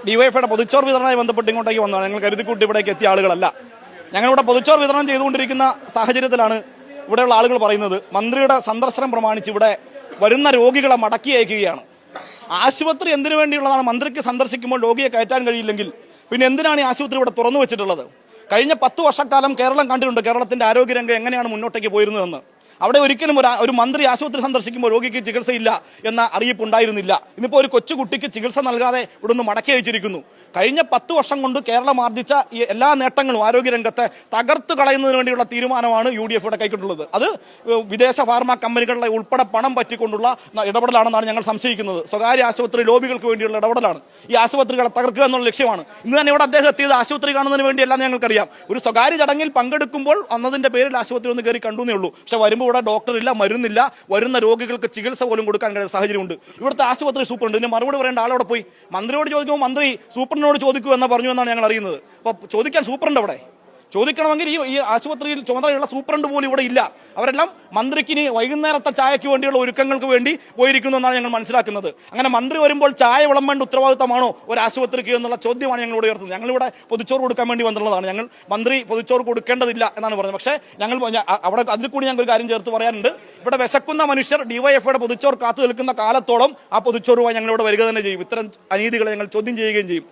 ഡിവൈഎഫ്ഐയുടെ പൊതുച്ചോർ വിതരണവുമായി ബന്ധപ്പെട്ട് ഇങ്ങോട്ടേക്ക് വന്നതാണ്. ഞങ്ങൾ കരുതിക്കൂട്ടി ഇവിടേക്ക് എത്തിയ ആളുകളല്ല. ഞങ്ങളിവിടെ പൊതുച്ചോർ വിതരണം ചെയ്തുകൊണ്ടിരിക്കുന്ന സാഹചര്യത്തിലാണ് ഇവിടെയുള്ള ആളുകൾ പറയുന്നത് മന്ത്രിയുടെ സന്ദർശനം പ്രമാണിച്ച് ഇവിടെ വരുന്ന രോഗികളെ മടക്കി അയക്കുകയാണ്. ആശുപത്രി എന്തിനു വേണ്ടിയുള്ളതാണ്? മന്ത്രിക്ക് സന്ദർശിക്കുമ്പോൾ രോഗിയെ കയറ്റാൻ കഴിയില്ലെങ്കിൽ പിന്നെ എന്തിനാണ് ഈ ആശുപത്രി ഇവിടെ തുറന്നു വെച്ചിട്ടുള്ളത്? കഴിഞ്ഞ 10 വർഷക്കാലം കേരളം കണ്ടിട്ടുണ്ട് കേരളത്തിന്റെ ആരോഗ്യരംഗം എങ്ങനെയാണ് മുന്നോട്ടേക്ക് പോയിരുന്നതെന്ന്. അവിടെ ഒരിക്കലും ഒരു മന്ത്രി ആശുപത്രി സന്ദർശിക്കുമ്പോൾ രോഗിക്ക് ചികിത്സയില്ല എന്ന അറിയിപ്പ് ഉണ്ടായിരുന്നില്ല. ഇന്നിപ്പോൾ ഒരു കൊച്ചുകുട്ടിക്ക് ചികിത്സ നൽകാതെ ഇവിടെ നിന്ന് മടക്കി അയച്ചിരിക്കുന്നു. കഴിഞ്ഞ 10 വർഷം കൊണ്ട് കേരളം ആർജിച്ച ഈ എല്ലാ നേട്ടങ്ങളും ആരോഗ്യരംഗത്തെ തകർത്തു കളയുന്നതിന് വേണ്ടിയുള്ള തീരുമാനമാണ് UDF ഇവിടെ കൈക്കൊണ്ടുള്ളത്. അത് വിദേശ ഫാർമ കമ്പനികളുടെ ഉൾപ്പെടെ പണം പറ്റിക്കൊണ്ടുള്ള ഇടപെടലാണെന്നാണ് ഞങ്ങൾ സംശയിക്കുന്നത്. സ്വകാര്യ ആശുപത്രി ലോബികൾക്ക് വേണ്ടിയുള്ള ഇടപെടലാണ്. ഈ ആശുപത്രികളെ തകർക്കുക എന്നുള്ള ലക്ഷ്യമാണ്. ഇന്ന് തന്നെ ഇവിടെ അദ്ദേഹം എത്തിയത് ആശുപത്രി കാണുന്നതിന് വേണ്ടിയല്ല ഞങ്ങൾക്കറിയാം. ഒരു സ്വകാര്യ ചടങ്ങിൽ പങ്കെടുക്കുമ്പോൾ അന്നതിന്റെ പേരിൽ ആശുപത്രി ഒന്ന് കയറി കണ്ടുവേ ഉള്ളൂ. പക്ഷെ വരുമ്പോൾ ഇവിടെ ഡോക്ടറില്ല, മരുന്നില്ല, വരുന്ന രോഗികൾക്ക് ചികിത്സ പോലും കൊടുക്കാൻ കഴിയുന്ന സാഹചര്യമുണ്ട്. ഇവിടുത്തെ ആശുപത്രി സൂപ്രണ്ട് ഇതിന് മറുപടി പറയേണ്ട ആളവിടെ പോയി. മന്ത്രിയോട് ചോദിക്കുമ്പോൾ മന്ത്രി സൂപ്രണ്ടിനോട് ചോദിക്കൂ എന്ന് പറഞ്ഞു എന്നാണ് ഞങ്ങൾ അറിയുന്നത്. അപ്പോൾ ചോദിക്കാൻ സൂപ്രണ്ട് അവിടെ ചോദിക്കണമെങ്കിൽ ഈ ആശുപത്രിയിൽ ചുമതലയുള്ള സൂപ്രണ്ട് പോലും ഇവിടെ ഇല്ല. അവരെല്ലാം മന്ത്രിക്ക് ഇനി വൈകുന്നേരത്തെ ചായയ്ക്ക് വേണ്ടിയുള്ള ഒരുക്കങ്ങൾക്ക് വേണ്ടി പോയിരിക്കുന്നു എന്നാണ് ഞങ്ങൾ മനസ്സിലാക്കുന്നത്. അങ്ങനെ മന്ത്രി വരുമ്പോൾ ചായ വിളമ്പേണ്ട ഉത്തരവാദിത്തമാണോ ഒരു ആശുപത്രിക്ക് എന്നുള്ള ചോദ്യമാണ് ഞങ്ങൾ ഇവിടെ ഉയർത്തുന്നത്. ഞങ്ങളിവിടെ പൊതുച്ചോറ് കൊടുക്കാൻ വേണ്ടി വന്നിട്ടുള്ളതാണ്. ഞങ്ങൾ മന്ത്രി പൊതുച്ചോറ് കൊടുക്കേണ്ടതില്ല എന്നാണ് പറഞ്ഞത്. പക്ഷേ ഞങ്ങൾ അവിടെ അതിൽ കൂടി ഞങ്ങൾ ഒരു കാര്യം ചേർത്ത് പറയാനുണ്ട്. ഇവിടെ വിശക്കുന്ന മനുഷ്യർ ഡിവൈഎഫ്ഐയുടെ പൊതുച്ചോറ് കാത്തു നിൽക്കുന്ന കാലത്തോളം ആ പൊതുച്ചോറുമായി ഞങ്ങളിവിടെ വരിക തന്നെ ചെയ്യും. ഇത്തരം അനീതികളെ ഞങ്ങൾ ചോദ്യം ചെയ്യുകയും ചെയ്യും.